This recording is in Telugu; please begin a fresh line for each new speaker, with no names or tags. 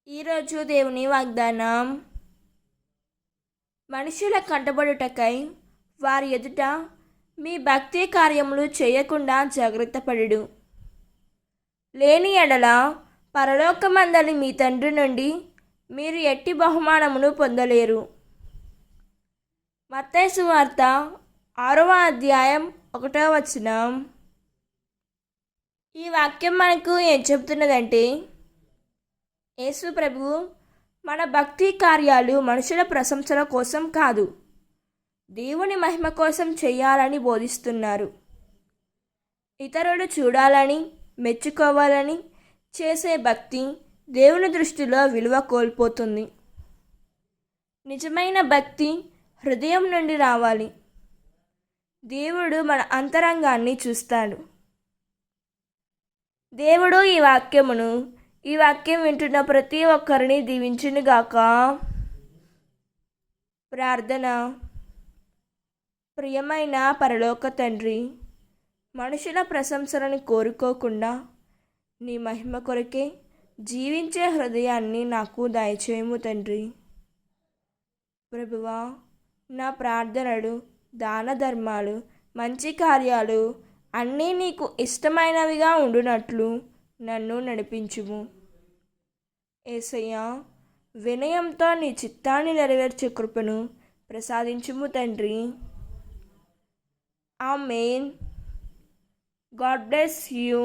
ఈరోజు దేవుని వాగ్దానం. మనుషుల కంటబడుటకై వారి ఎదుట మీ భక్తి కార్యములు చేయకుండా జాగ్రత్త పడుడు. లేని ఎడల పరలోకమందలి మీ తండ్రి నుండి మీరు ఎట్టి బహుమానమును పొందలేరు. మత్తయి సువార్త 6వ అధ్యాయం 1వ వచనం. ఈ వాక్యం మనకు ఏం చెబుతున్నదంటే, యేసు ప్రభువు మన భక్తి కార్యాలు మనుషుల ప్రశంసల కోసం కాదు, దేవుని మహిమ కోసం చేయాలని బోధిస్తున్నారు. ఇతరులు చూడాలని, మెచ్చుకోవాలని చేసే భక్తి దేవుని దృష్టిలో విలువ కోల్పోతుంది. నిజమైన భక్తి హృదయం నుండి రావాలి. దేవుడు మన అంతరంగాన్ని చూస్తాడు. దేవుడు ఈ వాక్యం వింటున్న ప్రతి ఒక్కరిని దీవించునుగాక. ప్రార్థన. ప్రియమైన పరలోక తండ్రి, మనుషుల ప్రశంసలను కోరుకోకుండా నీ మహిమ కొరకే జీవించే హృదయాన్ని నాకు దయచేయము తండ్రి. ప్రభువా, నా ప్రార్థనలు, దాన ధర్మాలు, మంచి కార్యాలు అన్నీ నీకు ఇష్టమైనవిగా ఉండునట్లు నన్ను నడిపించుము. యేసయ్యా, వినయంతో నీ చిత్తాన్ని నెరవేర్చే కృపను ప్రసాదించుము తండ్రి. ఆమేన్. God bless you.